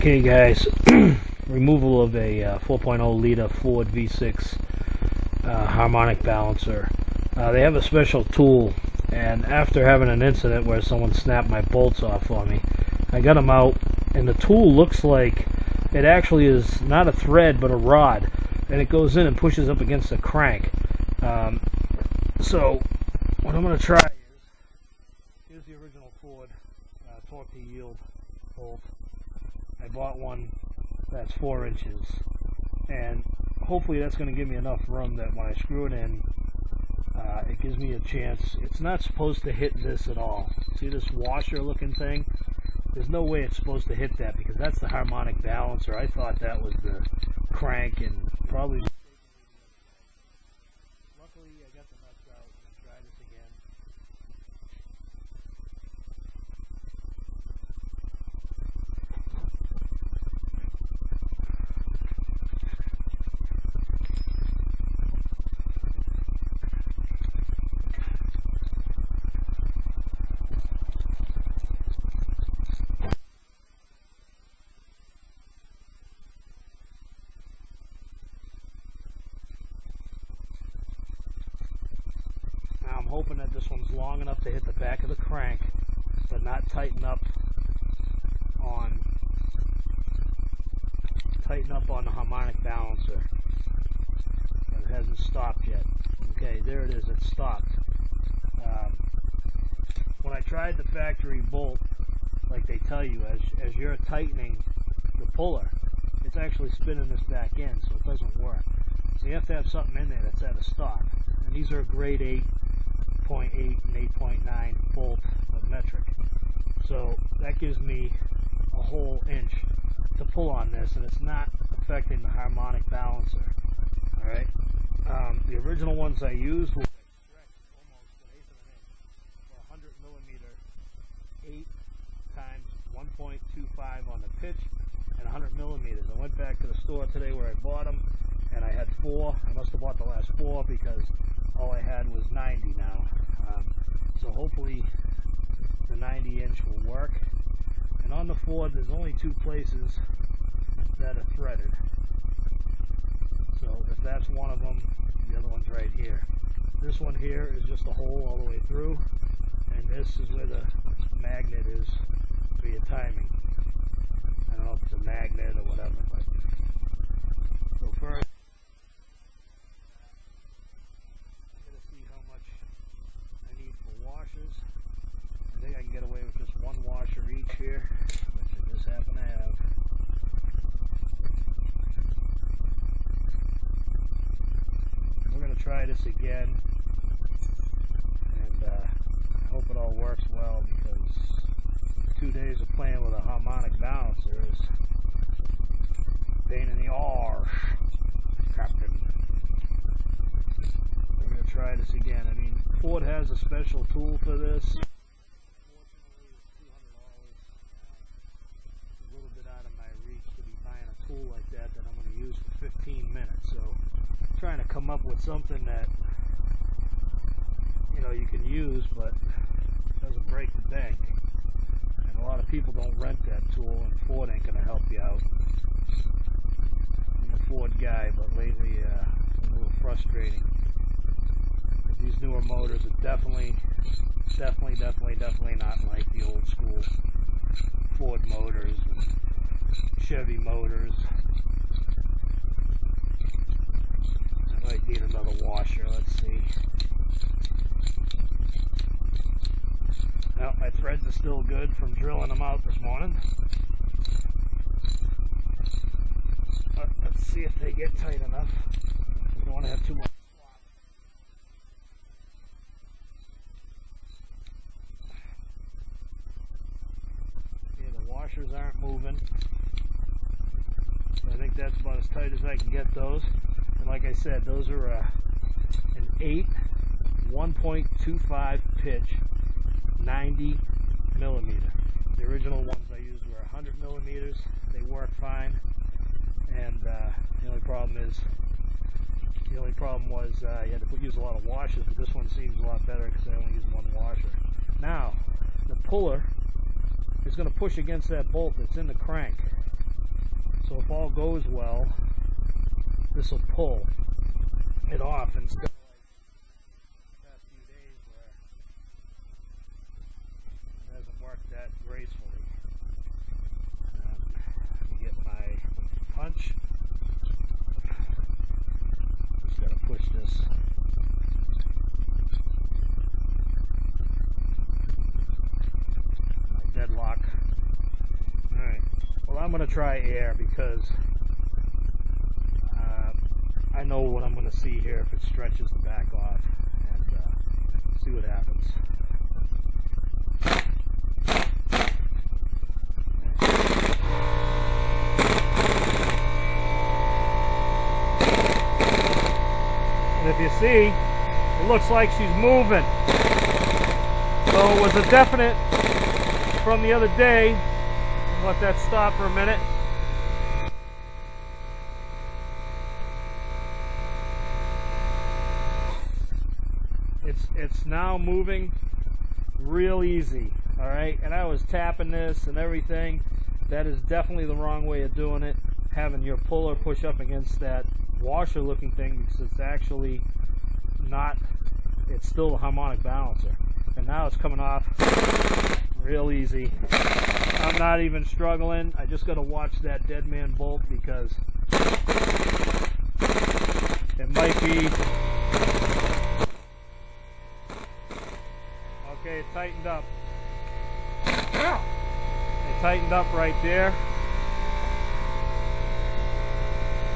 Okay guys, removal of a 4.0 liter Ford V6 harmonic balancer. They have a special tool, and after having an incident where someone snapped my bolts off for me, I got them out, and the tool looks like it actually is not a thread but a rod, and it goes in and pushes up against the crank. So what I'm going to try is, here's the original Ford torque to yield bolt. I bought one that's 4 inches, and hopefully that's going to give me enough room that when I screw it in, it gives me a chance. It's not supposed to hit this at all. See this washer looking thing? There's no way it's supposed to hit that, because that's the harmonic balancer. I thought that was the crank, and probably luckily I got the nuts out. I'm going to try this again. I'm hoping that this one's long enough to hit the back of the crank, but not tighten up on the harmonic balancer. But it hasn't stopped yet. Okay, there it is. It stopped. When I tried the factory bolt, like they tell you, as you're tightening the puller, it's actually spinning this back in, so it doesn't work. So you have to have something in there that's at a stop. And these are grade 8.8 and 8.9 bolt of metric. So that gives me a whole inch to pull on this, and it's not affecting the harmonic balancer. Alright? The original ones I used were stretched almost an eighth of an inch for 100 millimeter 8 times 1.25 on the pitch and 100 millimeters. I went back to the store today where I bought them, and I had 4. I must have bought the last 4 because all I had was 90 now. So hopefully the 90 inch will work. And on the Ford, there's only 2 places that are threaded. So if that's one of them, the other one's right here. This one here is just a hole all the way through, and this is where the magnet is for your timing. I don't know if it's a magnet or whatever, but so first I think I can get away with just 1 washer each here, which I just happen to have. We're going to try this again, and I hope it all works well, because 2 days of playing with a harmonic balancer is a pain in the arse, Captain. We're going to try this again. I mean, Ford has a special tool for this. Unfortunately, it's $200. A little bit out of my reach to be buying a tool like that I'm going to use for 15 minutes. So I'm trying to come up with something that, you know, you can use but doesn't break the bank. And a lot of people don't rent that tool, and Ford ain't going to help you out. I'm a Ford guy, but lately it's a little frustrating. These newer motors are definitely not like the old school Ford motors and Chevy motors. I might need another washer. Let's see. Well, my threads are still good from drilling them out this morning. But let's see if they get tight enough. I don't want to have too much. Washers aren't moving, so I think that's about as tight as I can get those. And like I said, those are an 8 1.25 pitch 90 millimeter. The original ones I used were 100 millimeters. They work fine, and the only problem was you had to use a lot of washers, but this one seems a lot better because I only use 1 washer. Now the puller is going to push against that bolt that's in the crank. So if all goes well, this will pull it off instead of like the past few days where it hasn't worked that gracefully. Let me get my punch. Just gotta push this. My deadlock. Alright. Well, I'm gonna try air because I know what I'm going to see here if it stretches the back off, and see what happens. And if you see, it looks like she's moving. So it was a definite from the other day. Let that stop for a minute. It's now moving real easy, all right? And I was tapping this and everything. That is definitely the wrong way of doing it, having your puller push up against that washer looking thing, because it's actually not, it's still a harmonic balancer. And now it's coming off real easy. I'm not even struggling. I just got to watch that dead man bolt because it might be. Okay, it tightened up. It tightened up right there.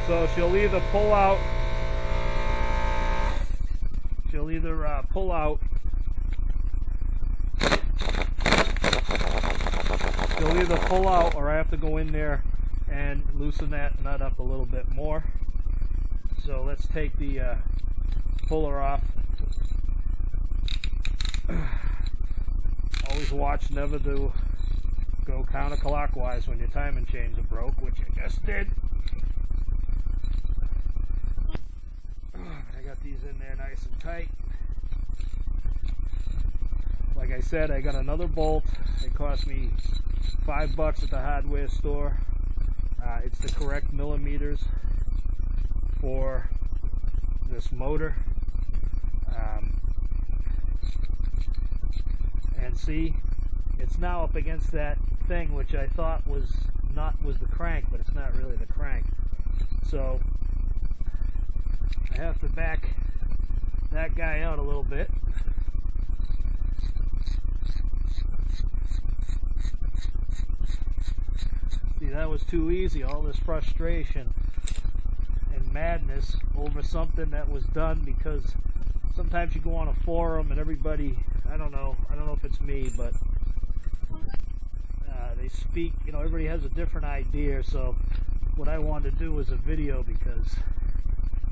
So she'll either pull out. She'll either pull out. She'll either pull out, or I have to go in there and loosen that nut up a little bit more. So let's take the puller off. Always watch never to go counterclockwise when your timing chains are broke, which I just did. I got these in there nice and tight. Like I said, I got another bolt. It cost me $5 at the hardware store. It's the correct millimeters for this motor. And see, it's now up against that thing which I thought was the crank, but it's not really the crank. So I have to back that guy out a little bit. See, that was too easy. All this frustration and madness over something that was done, because sometimes you go on a forum and everybody, I don't know if it's me, but they speak, everybody has a different idea. So what I wanted to do was a video, because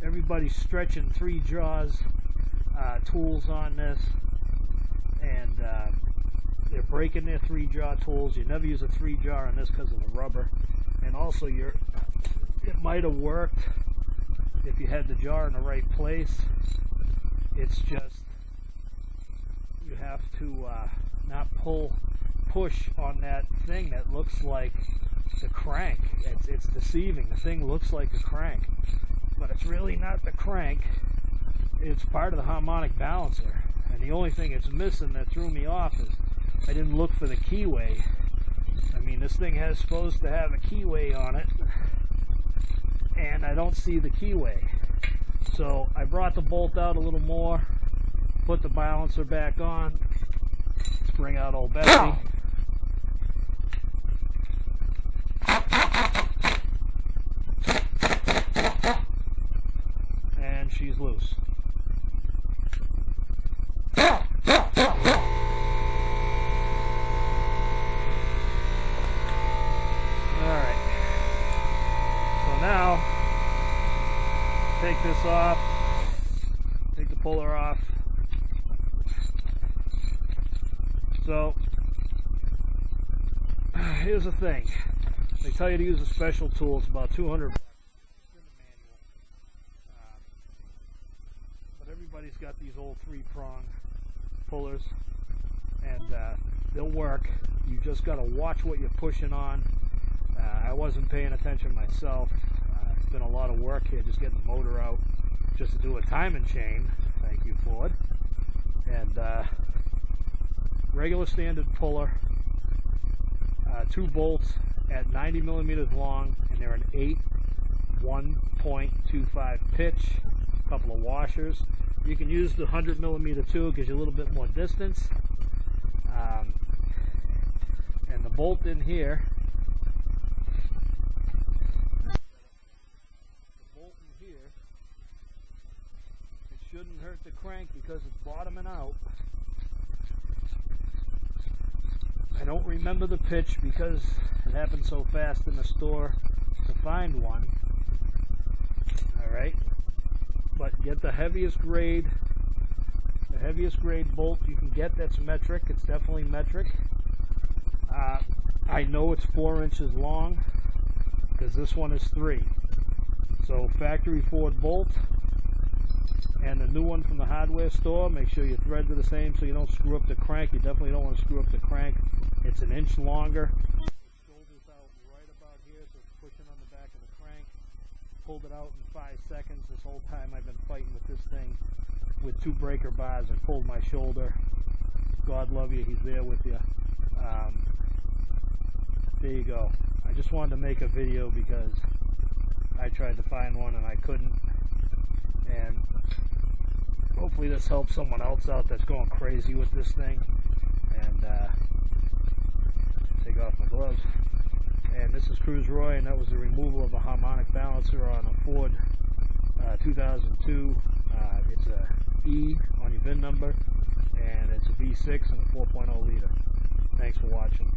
everybody's stretching 3 jaws tools on this, and they're breaking their 3 jaw tools. You never use a 3 jaw on this because of the rubber, and also it might have worked if you had the jar in the right place. It's just you have to not push on that thing that looks like the crank. It's deceiving. The thing looks like a crank, but it's really not the crank. It's part of the harmonic balancer, and the only thing it's missing that threw me off is I didn't look for the keyway. I mean, this thing has supposed to have a keyway on it, and I don't see the keyway. So I brought the bolt out a little more, put the balancer back on. Let's bring out old Bessie. And she's loose. Alright. So now, take this off, take the puller off. So, here's the thing. They tell you to use a special tool. It's about $200. It's in the manual. But everybody's got these old 3-prong pullers, and they'll work. You just got to watch what you're pushing on. I I wasn't paying attention myself. It's been a lot of work here just getting the motor out just to do a timing chain. Thank you, Ford. And regular standard puller, 2 bolts at 90 millimeters long, and they're an 8 1.25 pitch, a couple of washers. You can use the 100 millimeter too, it gives you a little bit more distance. And the bolt in here, it shouldn't hurt the crank because it's bottoming out. I don't remember the pitch because it happened so fast in the store to find one. Alright, but get the heaviest grade bolt you can get that's metric. It's definitely metric. I know it's 4 inches long because this one is 3. So factory Ford bolt, and the new one from the hardware store, make sure your threads are the same so you don't screw up the crank. You definitely don't want to screw up the crank. It's an inch longer. The shoulder's out right about here, so it's pushing on the back of the crank. Pulled it out in 5 seconds. This whole time I've been fighting with this thing with 2 breaker bars. I pulled my shoulder. God love you, he's there with you. There you go. I just wanted to make a video because I tried to find one and I couldn't. And hopefully this helps someone else out that's going crazy with this thing. And take off my gloves. And this is Cruise Roy, and that was the removal of a harmonic balancer on a Ford 2002. It's a E on your VIN number, and it's a V6 and a 4.0 liter. Thanks for watching.